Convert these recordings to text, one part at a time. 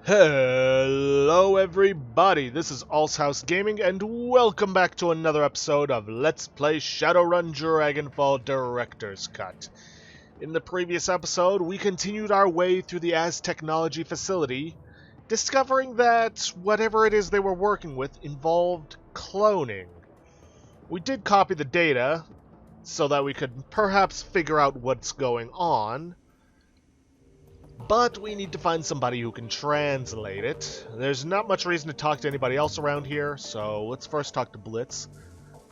Hello everybody, this is House Gaming and welcome back to another episode of Let's Play Shadowrun Dragonfall Director's Cut. In the previous episode, we continued our way through the Technology facility, discovering that whatever it is they were working with involved cloning. We did copy the data so that we could perhaps figure out what's going on, but we need to find somebody who can translate it. There's not much reason to talk to anybody else around here, so let's first talk to Blitz.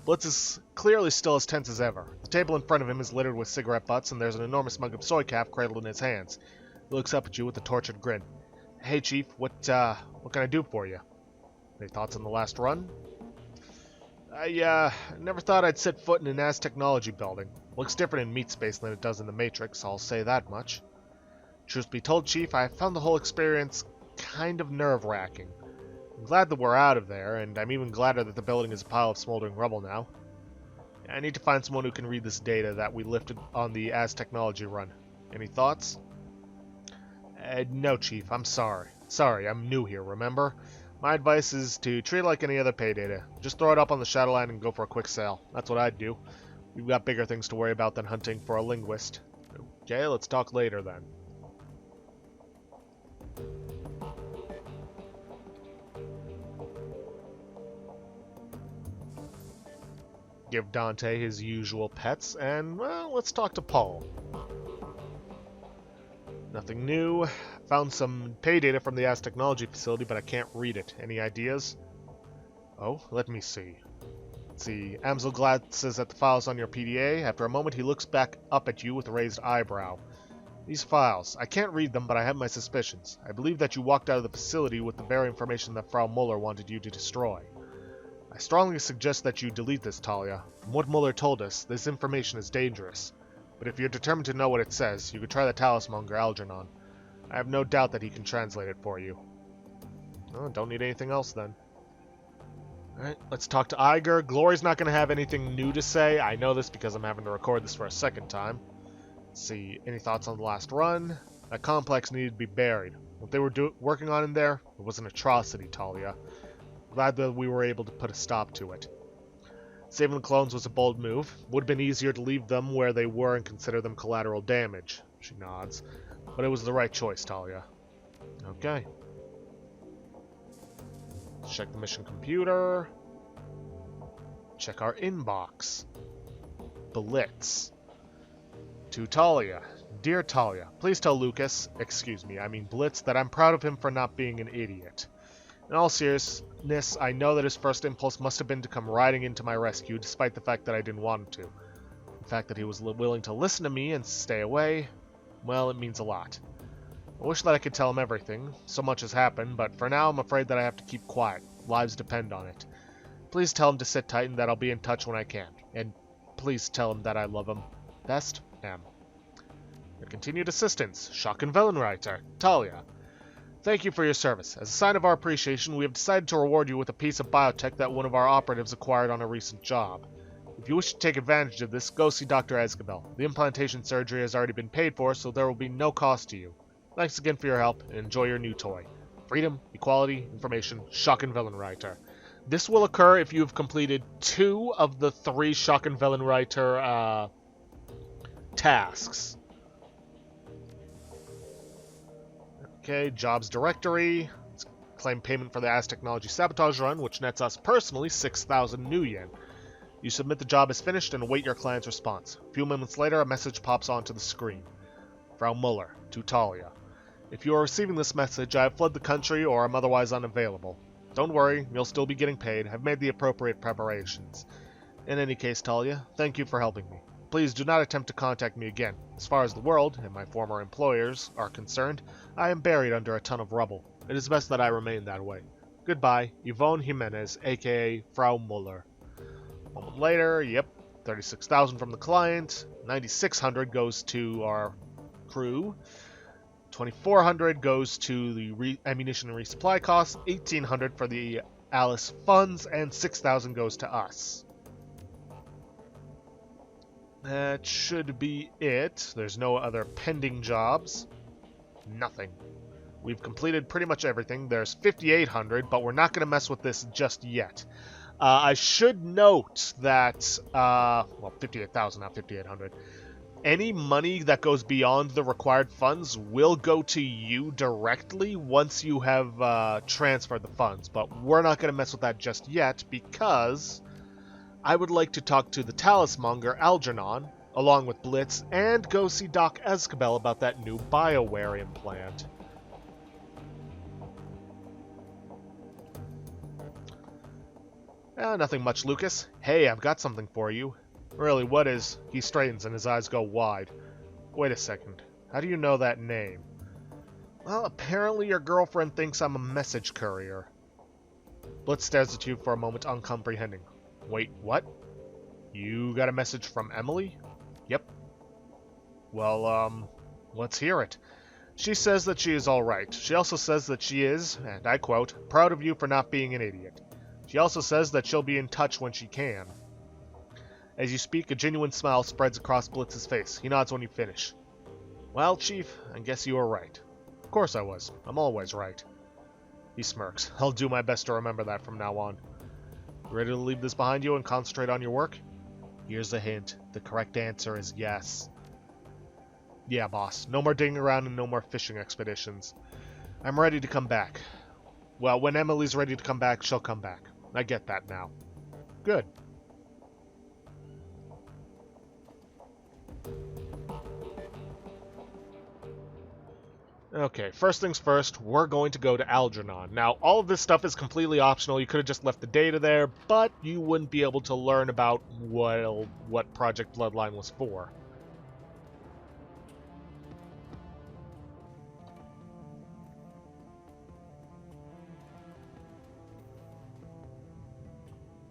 Blitz is clearly still as tense as ever. The table in front of him is littered with cigarette butts, and there's an enormous mug of soy calf cradled in his hands. He looks up at you with a tortured grin. Hey, Chief, what can I do for you? Any thoughts on the last run? I never thought I'd set foot in an Technology building. Looks different in meat space than it does in the Matrix, I'll say that much. Truth be told, Chief, I found the whole experience kind of nerve-wracking. I'm glad that we're out of there, and I'm even gladder that the building is a pile of smoldering rubble now. I need to find someone who can read this data that we lifted on the Technology run. Any thoughts? No, Chief, I'm sorry. Sorry, I'm new here, remember? My advice is to treat it like any other pay data. Just throw it up on the Shadowline and go for a quick sale. That's what I'd do. We've got bigger things to worry about than hunting for a linguist. Okay, let's talk later then. Give Dante his usual pets, and, well, let's talk to Paul. Nothing new. Found some pay data from the Technology facility, but I can't read it. Any ideas? Oh, let me see. Let's see. Amsel glances at the files on your PDA. After a moment, he looks back up at you with a raised eyebrow. These files. I can't read them, but I have my suspicions. I believe that you walked out of the facility with the very information that Frau Muller wanted you to destroy. I strongly suggest that you delete this, Talia. From what Muller told us, this information is dangerous. But if you're determined to know what it says, you could try the talismonger Algernon. I have no doubt that he can translate it for you. Oh, don't need anything else then. Alright, let's talk to Iger. Glory's not going to have anything new to say. I know this because I'm having to record this for a second time. Let's see, any thoughts on the last run? That complex needed to be buried. What they were working on in there, it was an atrocity, Talia. Glad that we were able to put a stop to it. Saving the clones was a bold move. Would have been easier to leave them where they were and consider them collateral damage. She nods. But it was the right choice, Talia. Okay. Check the mission computer. Check our inbox. Blitz. To Talia. Dear Talia, please tell Lucas, excuse me, I mean Blitz, that I'm proud of him for not being an idiot. In all seriousness, I know that his first impulse must have been to come riding into my rescue, despite the fact that I didn't want him to. The fact that he was willing to listen to me and stay away, well, it means a lot. I wish that I could tell him everything. So much has happened, but for now I'm afraid that I have to keep quiet. Lives depend on it. Please tell him to sit tight and that I'll be in touch when I can. And please tell him that I love him. Best, M. Your continued assistance, Schockenwellenreiter, Talia. Thank you for your service. As a sign of our appreciation, we have decided to reward you with a piece of biotech that one of our operatives acquired on a recent job. If you wish to take advantage of this, go see Dr. Escabel. The implantation surgery has already been paid for, so there will be no cost to you. Thanks again for your help, and enjoy your new toy. Freedom, equality, information, Schockenwellenreiter. This will occur if you have completed 2 of the 3 Schockenwellenreiter tasks. Okay, jobs directory. Let's claim payment for the Technology sabotage run, which nets us personally 6,000 new yen. You submit the job as finished and await your client's response. A few moments later, a message pops onto the screen. Frau Muller, to Talia. If you are receiving this message, I have fled the country or am otherwise unavailable. Don't worry, you'll still be getting paid. I've made the appropriate preparations. In any case, Talia, thank you for helping me. Please do not attempt to contact me again. As far as the world, and my former employers, are concerned, I am buried under a ton of rubble. It is best that I remain that way. Goodbye, Yvonne Jimenez, aka Frau Muller. A moment later, yep, 36,000 from the client, 9,600 goes to our crew, 2,400 goes to the ammunition and resupply costs, 1,800 for the Alice funds, and 6,000 goes to us. That should be it. There's no other pending jobs. Nothing. We've completed pretty much everything. There's 5,800, but we're not going to mess with this just yet. I should note that, well, 58,000, not 5,800. Any money that goes beyond the required funds will go to you directly once you have transferred the funds, but we're not going to mess with that just yet because I would like to talk to the Talismonger Algernon, along with Blitz, and go see Doc Escabel about that new BioWare implant. Nothing much, Lucas. Hey, I've got something for you. Really, what is... He straightens and his eyes go wide. Wait a second. How do you know that name? Well, apparently your girlfriend thinks I'm a message courier. Blitz stares at you for a moment, uncomprehending. Wait, what? You got a message from Emily? Yep. Well, let's hear it. She says that she is alright. She also says that she is, and I quote, proud of you for not being an idiot. She also says that she'll be in touch when she can. As you speak, a genuine smile spreads across Blitz's face. He nods when you finish. Well, Chief, I guess you were right. Of course I was. I'm always right. He smirks. I'll do my best to remember that from now on. Ready to leave this behind you and concentrate on your work? Here's a hint. The correct answer is yes. Yeah, boss. No more digging around and no more fishing expeditions. I'm ready to come back. Well, when Emily's ready to come back, she'll come back. I get that now. Good. Okay, first things first, we're going to go to Algernon. Now, all of this stuff is completely optional. You could have just left the data there, but you wouldn't be able to learn about, well, what Project Bloodline was for.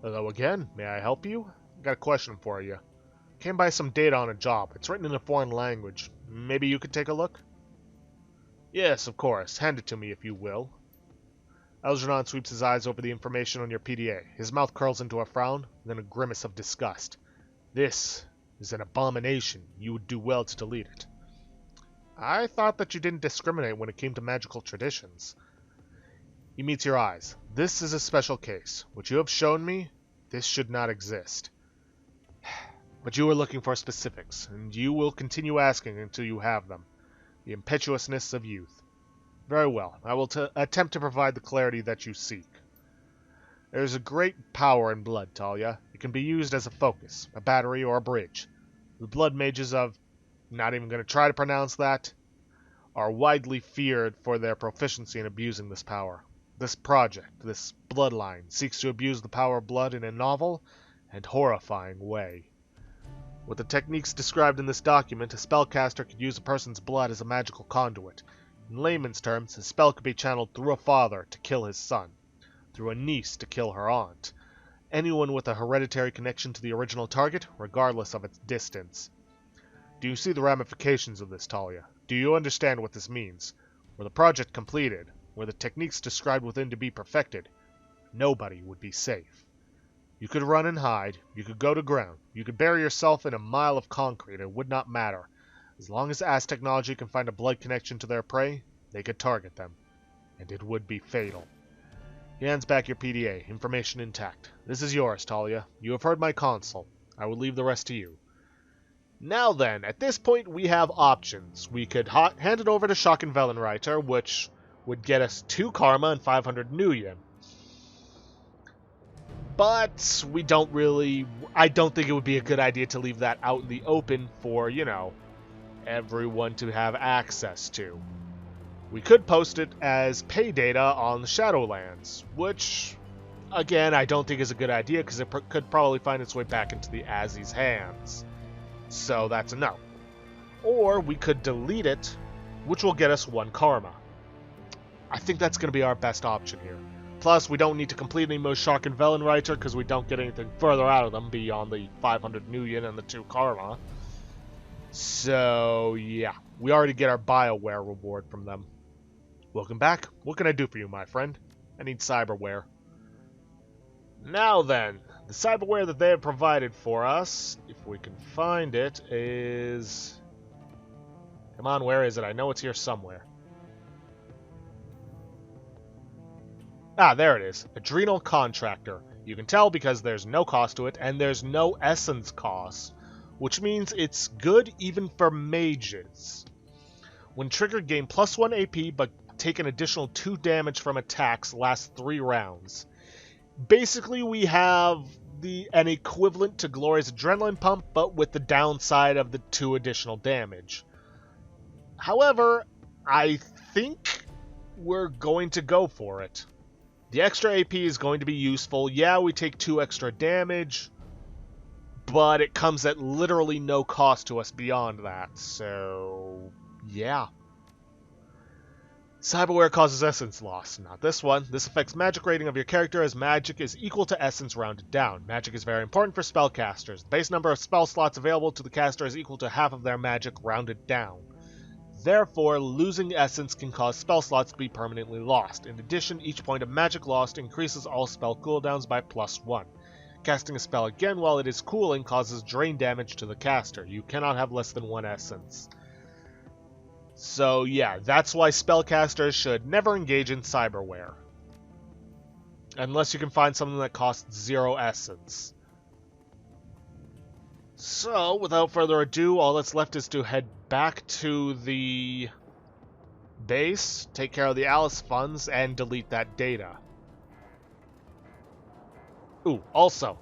Hello again, may I help you? I got a question for you. Came by some data on a job. It's written in a foreign language. Maybe you could take a look? Yes, of course. Hand it to me if you will. Algernon sweeps his eyes over the information on your PDA. His mouth curls into a frown, then a grimace of disgust. This is an abomination. You would do well to delete it. I thought that you didn't discriminate when it came to magical traditions. He meets your eyes. This is a special case. What you have shown me, this should not exist. But you are looking for specifics, and you will continue asking until you have them. The impetuousness of youth. Very well, I will attempt to provide the clarity that you seek. There is a great power in blood, Talia. It can be used as a focus, a battery, or a bridge. The blood mages of... not even going to try to pronounce that... are widely feared for their proficiency in abusing this power. This project, this bloodline, seeks to abuse the power of blood in a novel and horrifying way. With the techniques described in this document, a spellcaster could use a person's blood as a magical conduit. In layman's terms, a spell could be channeled through a father to kill his son, through a niece to kill her aunt, anyone with a hereditary connection to the original target, regardless of its distance. Do you see the ramifications of this, Talia? Do you understand what this means? Were the project completed, were the techniques described within to be perfected, nobody would be safe. You could run and hide, you could go to ground, you could bury yourself in a mile of concrete, it would not matter. As long as Az technology can find a blood connection to their prey, they could target them. And it would be fatal. He hands back your PDA, information intact. This is yours, Talia. You have heard my consult. I will leave the rest to you. Now then, at this point we have options. We could hand it over to Schockenwellenreiter, which would get us 2 karma and 500 Nuyen. But we don't really... I don't think it would be a good idea to leave that out in the open for, you know, everyone to have access to. We could post it as pay data on the Shadowlands, which, again, I don't think is a good idea because it could probably find its way back into the Azzy's hands. So that's a no. Or we could delete it, which will get us 1 karma. I think that's going to be our best option here. Plus, we don't need to complete any more Schockenwellenreiter because we don't get anything further out of them beyond the 500 Nuyen and the 2 karma. So, yeah. We already get our BioWare reward from them. Welcome back. What can I do for you, my friend? I need cyberware. Now then, the cyberware that they have provided for us, if we can find it, is... Come on, where is it? I know it's here somewhere. Ah, there it is. Adrenal Contractor. You can tell because there's no cost to it, and there's no essence cost, which means it's good even for mages. When triggered, gain +1 AP, but take an additional 2 damage from attacks last 3 rounds. Basically, we have an equivalent to Glory's Adrenaline Pump, but with the downside of the 2 additional damage. However, I think we're going to go for it. The extra AP is going to be useful. Yeah, we take 2 extra damage, but it comes at literally no cost to us beyond that. So, yeah. Cyberware causes essence loss. Not this one. This affects magic rating of your character as magic is equal to essence rounded down. Magic is very important for spellcasters. The base number of spell slots available to the caster is equal to half of their magic rounded down. Therefore, losing essence can cause spell slots to be permanently lost. In addition, each point of magic lost increases all spell cooldowns by +1. Casting a spell again while it is cooling causes drain damage to the caster. You cannot have less than 1 essence. So yeah, that's why spellcasters should never engage in cyberware. Unless you can find something that costs 0 essence. So, without further ado, all that's left is to head back to the base, take care of the Alice funds, and delete that data. Ooh, also,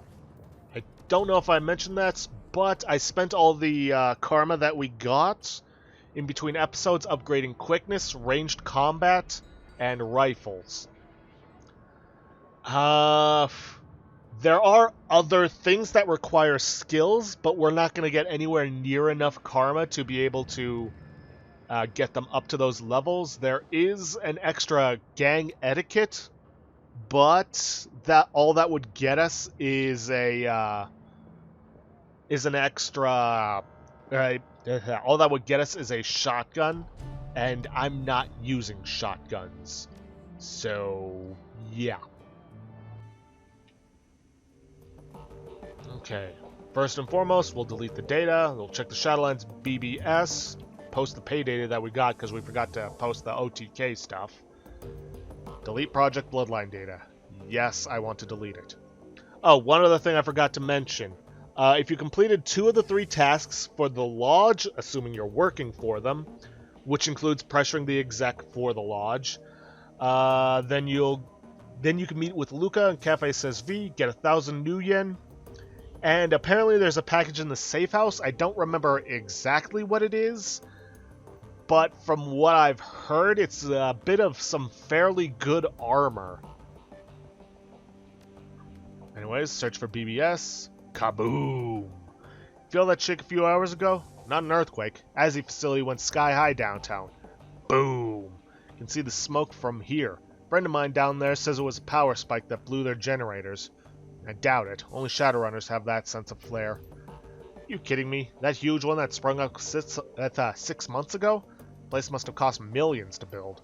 I don't know if I mentioned that, but I spent all the karma that we got in between episodes upgrading quickness, ranged combat, and rifles. There are other things that require skills, but we're not going to get anywhere near enough karma to be able to get them up to those levels. There is an extra gang etiquette, but all that would get us is an extra. All that would get us is a shotgun, and I'm not using shotguns, so yeah. Okay, first and foremost, we'll delete the data. We'll check the Shadowlands BBS, post the pay data that we got because we forgot to post the OTK stuff. Delete Project Bloodline data. Yes, I want to delete it. Oh, one other thing I forgot to mention. If you completed 2 of the 3 tasks for the Lodge, assuming you're working for them, which includes pressuring the exec for the Lodge, then you can meet with Luca in Cafe SV, get 1,000 new yen. And apparently there's a package in the safe house. I don't remember exactly what it is, but from what I've heard, it's a bit of some fairly good armor. Anyways, search for BBS. Kaboom! Feel that shake a few hours ago? Not an earthquake. ASI facility went sky high downtown. Boom! You can see the smoke from here. A friend of mine down there says it was a power spike that blew their generators. I doubt it. Only Shadowrunners have that sense of flair. You kidding me? That huge one that sprung up 6 months ago? The place must have cost millions to build.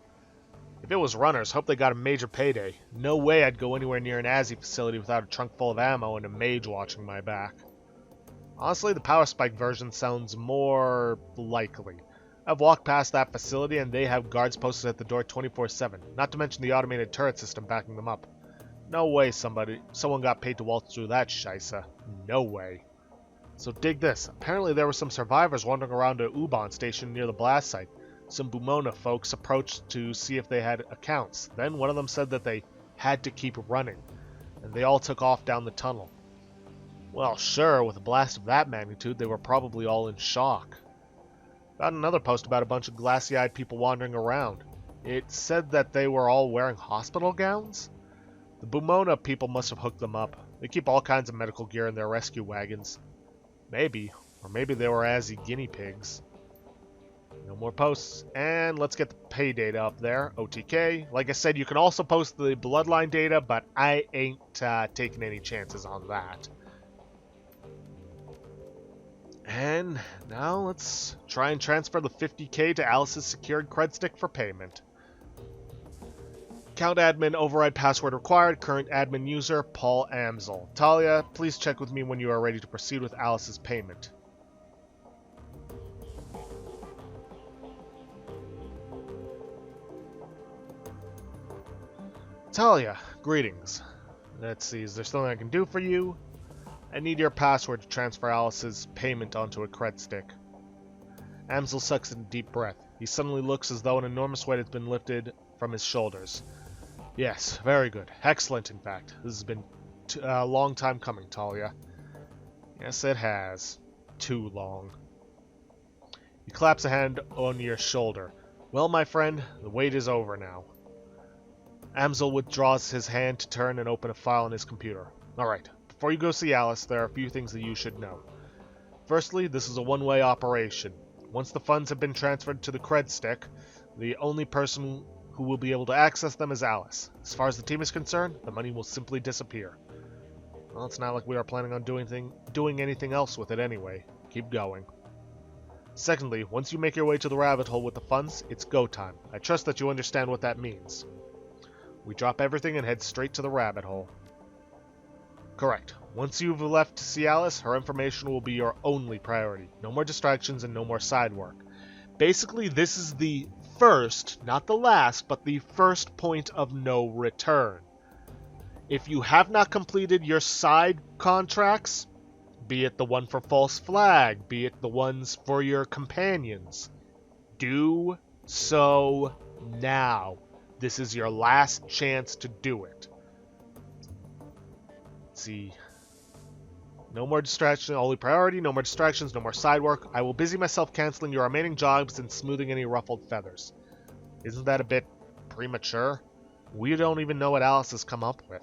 If it was runners, hope they got a major payday. No way I'd go anywhere near an ASI facility without a trunk full of ammo and a mage watching my back. Honestly, the power spike version sounds more likely. I've walked past that facility and they have guards posted at the door 24/7, not to mention the automated turret system backing them up. No way someone got paid to waltz through that scheisse. No way. So dig this. Apparently there were some survivors wandering around a U-Bahn station near the blast site. Some Bumona folks approached to see if they had accounts. Then one of them said that they had to keep running, and they all took off down the tunnel. Well, sure, with a blast of that magnitude, they were probably all in shock. Got another post about a bunch of glassy-eyed people wandering around. It said that they were all wearing hospital gowns? The Bumona people must have hooked them up. They keep all kinds of medical gear in their rescue wagons. Maybe. Or maybe they were ASI guinea pigs. No more posts. And let's get the pay data up there. OTK. Like I said, you can also post the bloodline data, but I ain't taking any chances on that. And now let's try and transfer the 50k to Alice's secured cred stick for payment. Account admin override password required. Current admin user, Paul Amsel. Talia, please check with me when you are ready to proceed with Alice's payment. Talia, greetings. Let's see, is there something I can do for you? I need your password to transfer Alice's payment onto a cred stick. Amsel sucks in a deep breath. He suddenly looks as though an enormous weight has been lifted from his shoulders. Yes, very good. Excellent, in fact. This has been a long time coming, Talia. Yes, it has. Too long. He claps a hand on your shoulder. Well, my friend, the wait is over now. Amsel withdraws his hand to turn and open a file on his computer. Alright, before you go see Alice, there are a few things that you should know. Firstly, this is a one-way operation. Once the funds have been transferred to the cred stick, the only person who will be able to access them is Alice. As far as the team is concerned, the money will simply disappear. Well, it's not like we are planning on doing anything else with it anyway. Keep going. Secondly, once you make your way to the rabbit hole with the funds, it's go time. I trust that you understand what that means. We drop everything and head straight to the rabbit hole. Correct. Once you've left to see Alice, her information will be your only priority. No more distractions and no more side work. Basically, this is the first, not the last, but the first point of no return. If you have not completed your side contracts, be it the one for False Flag, be it the ones for your companions, do so now. This is your last chance to do it. Let's see. No more distractions, only priority, no more distractions, no more side work. I will busy myself canceling your remaining jobs and smoothing any ruffled feathers. Isn't that a bit premature? We don't even know what Alice has come up with.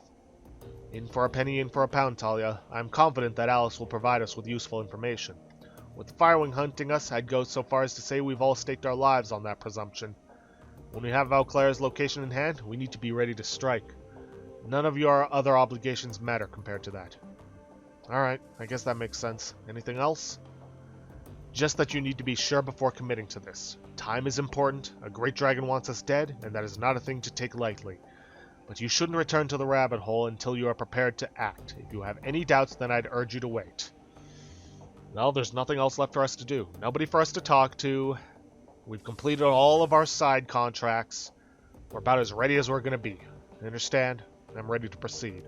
In for a penny, in for a pound, Talia. I am confident that Alice will provide us with useful information. With the Firewing hunting us, I'd go so far as to say we've all staked our lives on that presumption. When we have Valclara's location in hand, we need to be ready to strike. None of your other obligations matter compared to that. Alright, I guess that makes sense. Anything else? Just that you need to be sure before committing to this. Time is important, a great dragon wants us dead, and that is not a thing to take lightly. But you shouldn't return to the rabbit hole until you are prepared to act. If you have any doubts, then I'd urge you to wait. Well, there's nothing else left for us to do. Nobody for us to talk to. We've completed all of our side contracts. We're about as ready as we're going to be. You understand? I'm ready to proceed.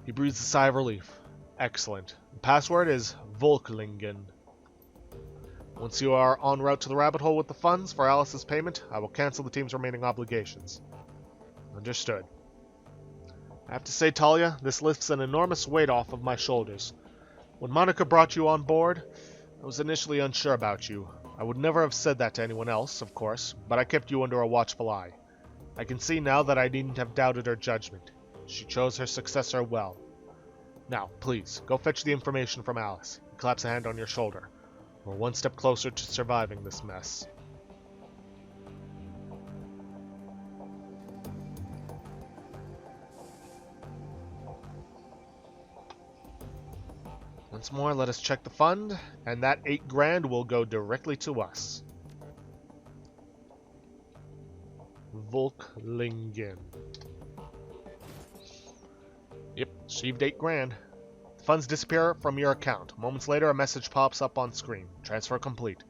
He breathes a sigh of relief. Excellent. The password is Volklingen. Once you are en route to the rabbit hole with the funds for Alice's payment, I will cancel the team's remaining obligations. Understood. I have to say, Talia, this lifts an enormous weight off of my shoulders. When Monica brought you on board, I was initially unsure about you. I would never have said that to anyone else, of course, but I kept you under a watchful eye. I can see now that I needn't have doubted her judgment. She chose her successor well. Now, please, go fetch the information from Alice. He claps a hand on your shoulder. We're one step closer to surviving this mess. Once more, let us check the fund, and that 8 grand will go directly to us. Volklingen. Yep, received 8 grand. The funds disappear from your account. Moments later, a message pops up on screen. Transfer complete.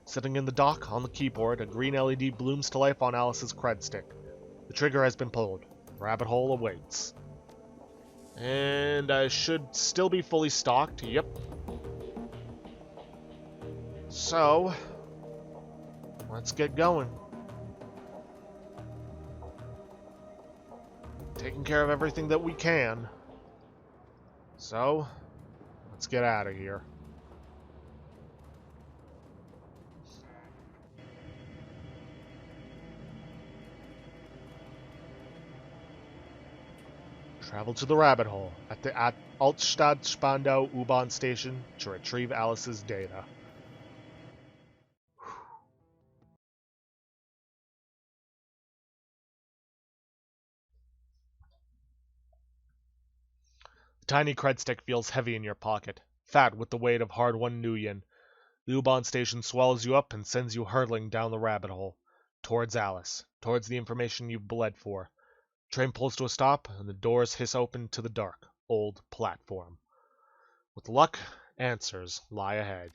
Sitting in the dock, on the keyboard, a green LED blooms to life on Alice's cred stick. The trigger has been pulled. Rabbit hole awaits. And I should still be fully stocked. Yep. So, let's get going. Taking care of everything that we can. So, let's get out of here. Travel to the rabbit hole at the Altstadt-Spandau U-Bahn station to retrieve Alice's data. The tiny cred stick feels heavy in your pocket, fat with the weight of hard-won nuyen. The U-Bahn station swallows you up and sends you hurtling down the rabbit hole, towards Alice, towards the information you've bled for. Train pulls to a stop, and the doors hiss open to the dark, old platform. With luck, answers lie ahead.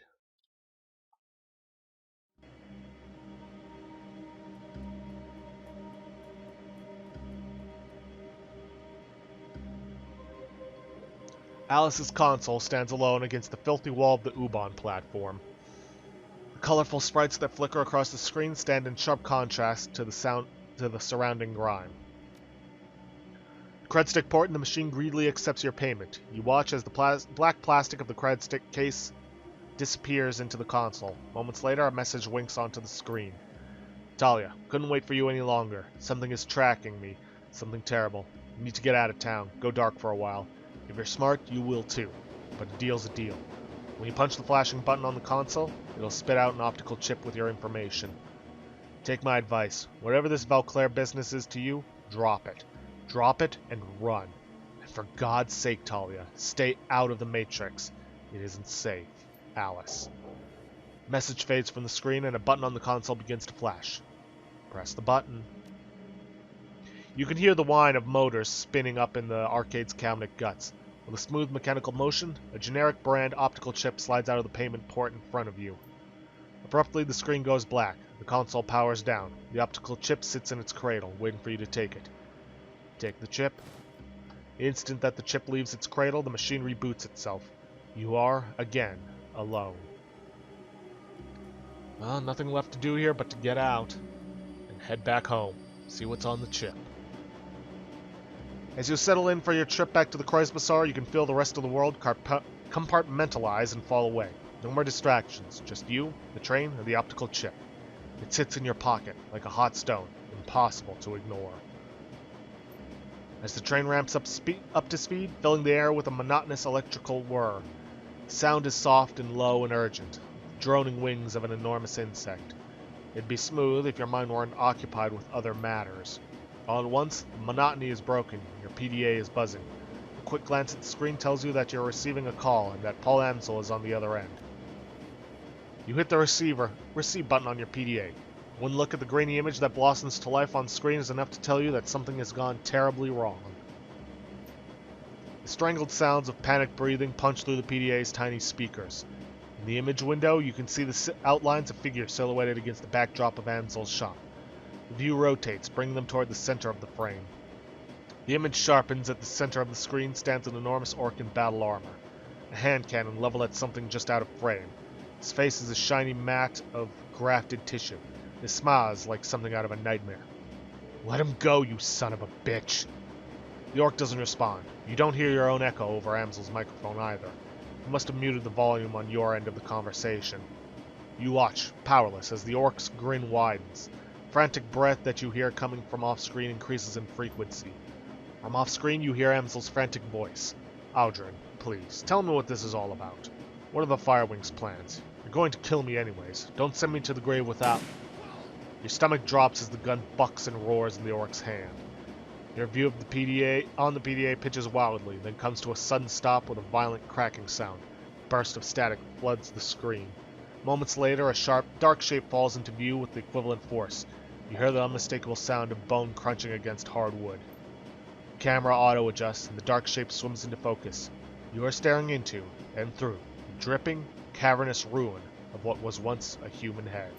Alice's console stands alone against the filthy wall of the U-Bahn platform. The colorful sprites that flicker across the screen stand in sharp contrast to the surrounding grime. Cred stick port in the machine greedily accepts your payment. You watch as the black plastic of the cred stick case disappears into the console. Moments later, a message winks onto the screen. Talia, couldn't wait for you any longer. Something is tracking me. Something terrible. You need to get out of town. Go dark for a while. If you're smart, you will too. But a deal's a deal. When you punch the flashing button on the console, it'll spit out an optical chip with your information. Take my advice. Whatever this Valclair business is to you, drop it. Drop it and run. And for God's sake, Talia, stay out of the Matrix. It isn't safe. Alice. Message fades from the screen and a button on the console begins to flash. Press the button. You can hear the whine of motors spinning up in the arcade's cabinet guts. With a smooth mechanical motion, a generic brand optical chip slides out of the payment port in front of you. Abruptly, the screen goes black. The console powers down. The optical chip sits in its cradle, waiting for you to take it. Take the chip. The instant that the chip leaves its cradle, the machine reboots itself. You are, again, alone. Well, nothing left to do here but to get out and head back home. See what's on the chip. As you settle in for your trip back to the Kreuzbazaar, you can feel the rest of the world compartmentalize and fall away. No more distractions, just you, the train, and the optical chip. It sits in your pocket, like a hot stone, impossible to ignore. As the train ramps up to speed, filling the air with a monotonous electrical whir. The sound is soft and low and urgent, droning wings of an enormous insect. It'd be smooth if your mind weren't occupied with other matters. All at once, the monotony is broken. Your PDA is buzzing. A quick glance at the screen tells you that you're receiving a call and that Paul Amsel is on the other end. You hit the receive button on your PDA. One look at the grainy image that blossoms to life on screen is enough to tell you that something has gone terribly wrong. The strangled sounds of panicked breathing punch through the PDA's tiny speakers. In the image window, you can see the outlines of figures silhouetted against the backdrop of Amsel's shop. The view rotates, bringing them toward the center of the frame. The image sharpens. At the center of the screen stands an enormous orc in battle armor, a hand cannon leveled at something just out of frame. His face is a shiny mat of grafted tissue. His smile is like something out of a nightmare. Let him go, you son of a bitch! The orc doesn't respond. You don't hear your own echo over Amsel's microphone either. You must have muted the volume on your end of the conversation. You watch, powerless, as the orc's grin widens. Frantic breath that you hear coming from off-screen increases in frequency. From off-screen, you hear Amsel's frantic voice. Audrin, please, tell me what this is all about. What are the Firewing's plans? You're going to kill me anyways. Don't send me to the grave without... Your stomach drops as the gun bucks and roars in the orc's hand. Your view of the PDA pitches wildly, then comes to a sudden stop with a violent cracking sound. A burst of static floods the screen. Moments later, a sharp, dark shape falls into view with the equivalent force. You hear the unmistakable sound of bone crunching against hard wood. The camera auto-adjusts, and the dark shape swims into focus. You are staring into, and through, the dripping, cavernous ruin of what was once a human head.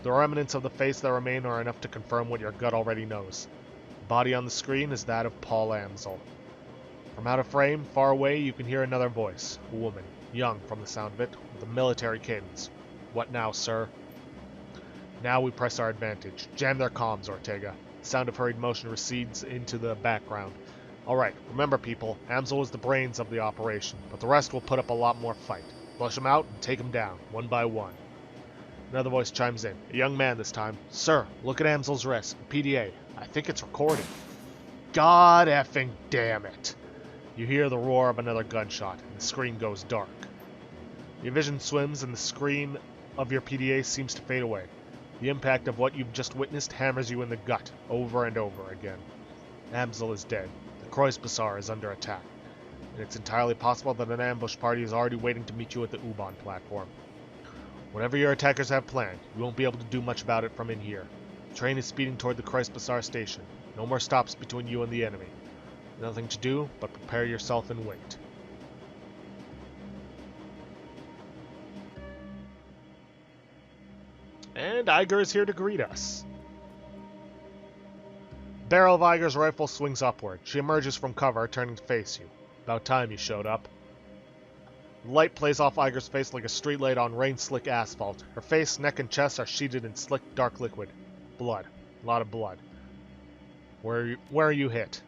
The remnants of the face that remain are enough to confirm what your gut already knows. The body on the screen is that of Paul Amsel. From out of frame, far away, you can hear another voice, a woman, young from the sound of it, with a military cadence. What now, sir? Now we press our advantage. Jam their comms, Ortega. The sound of hurried motion recedes into the background. Alright, remember people, Amsel is the brains of the operation, but the rest will put up a lot more fight. Flush them out and take them down, one by one. Another voice chimes in, a young man this time. Sir, look at Amsel's wrist, PDA. I think it's recording. God effing damn it. You hear the roar of another gunshot, and the screen goes dark. Your vision swims, and the screen of your PDA seems to fade away. The impact of what you've just witnessed hammers you in the gut, over and over again. Amsel is dead. The Kreuzbazaar is under attack. And it's entirely possible that an ambush party is already waiting to meet you at the U-Bahn platform. Whatever your attackers have planned, you won't be able to do much about it from in here. The train is speeding toward the Kreuzbazaar station. No more stops between you and the enemy. Nothing to do but prepare yourself and wait. And Iger is here to greet us. The barrel of Iger's rifle swings upward. She emerges from cover, turning to face you. About time you showed up. The light plays off Iger's face like a street light on rain-slick asphalt. Her face, neck, and chest are sheeted in slick, dark liquid. Blood. A lot of blood. Where are you hit?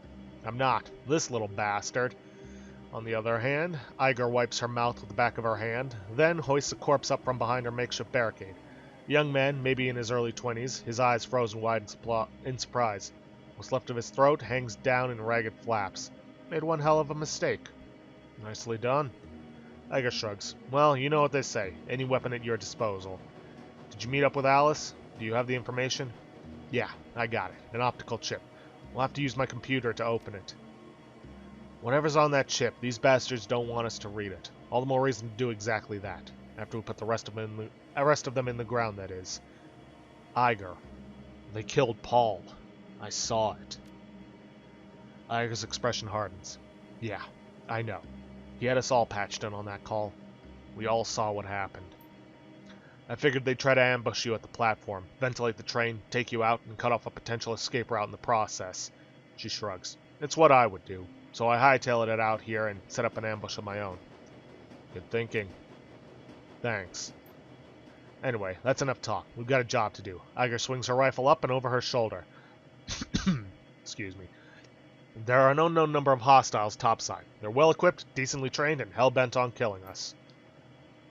I'm not. This little bastard. On the other hand, Iger wipes her mouth with the back of her hand, then hoists a corpse up from behind her makeshift barricade. A young man, maybe in his early 20s, his eyes frozen wide in surprise. What's left of his throat hangs down in ragged flaps. Made one hell of a mistake. Nicely done. Iger shrugs. Well, you know what they say. Any weapon at your disposal. Did you meet up with Alice? Do you have the information? Yeah, I got it. An optical chip. We'll have to use my computer to open it. Whatever's on that chip, these bastards don't want us to read it. All the more reason to do exactly that. After we put the rest of them in the ground, that is. Iger. They killed Paul. I saw it. Iger's expression hardens. Yeah, I know. He had us all patched in on that call. We all saw what happened. I figured they'd try to ambush you at the platform, ventilate the train, take you out, and cut off a potential escape route in the process. She shrugs. It's what I would do, so I hightailed it out here and set up an ambush of my own. Good thinking. Thanks. Anyway, that's enough talk. We've got a job to do. Iger swings her rifle up and over her shoulder. Excuse me. There are an unknown number of hostiles topside. They're well-equipped, decently trained, and hell-bent on killing us.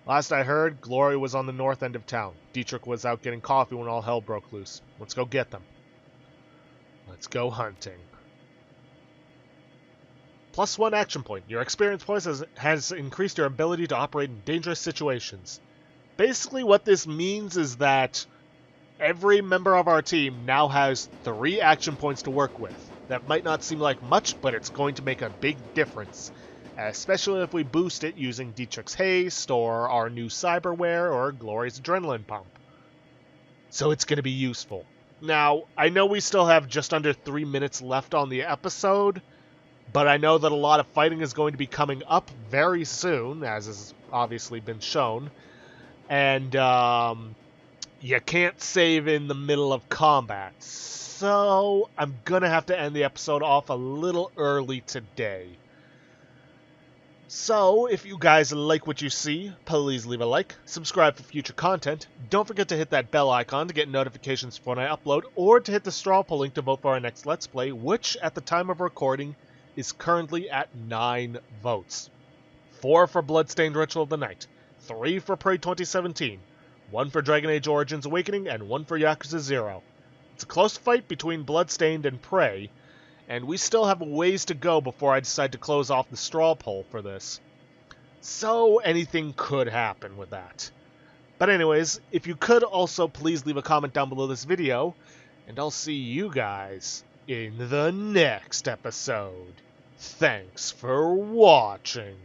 Last I heard, Glory was on the north end of town. Dietrich was out getting coffee when all hell broke loose. Let's go get them. Let's go hunting. +1 action point. Your experience points has increased your ability to operate in dangerous situations. Basically what this means is that every member of our team now has 3 action points to work with. That might not seem like much, but it's going to make a big difference. Especially if we boost it using Dietrich's Haste, or our new Cyberware, or Glory's Adrenaline Pump. So it's going to be useful. Now, I know we still have just under 3 minutes left on the episode, but I know that a lot of fighting is going to be coming up very soon, as has obviously been shown. And, you can't save in the middle of combat. So, I'm going to have to end the episode off a little early today. So, if you guys like what you see, please leave a like, subscribe for future content, don't forget to hit that bell icon to get notifications for when I upload, or to hit the straw poll link to vote for our next Let's Play, which, at the time of recording, is currently at 9 votes. 4 for Bloodstained Ritual of the Night, 3 for Prey 2017, 1 for Dragon Age Origins Awakening, and 1 for Yakuza 0. It's a close fight between Bloodstained and Prey, and we still have a ways to go before I decide to close off the straw poll for this. So anything could happen with that. But anyways, if you could also please leave a comment down below this video, and I'll see you guys in the next episode. Thanks for watching.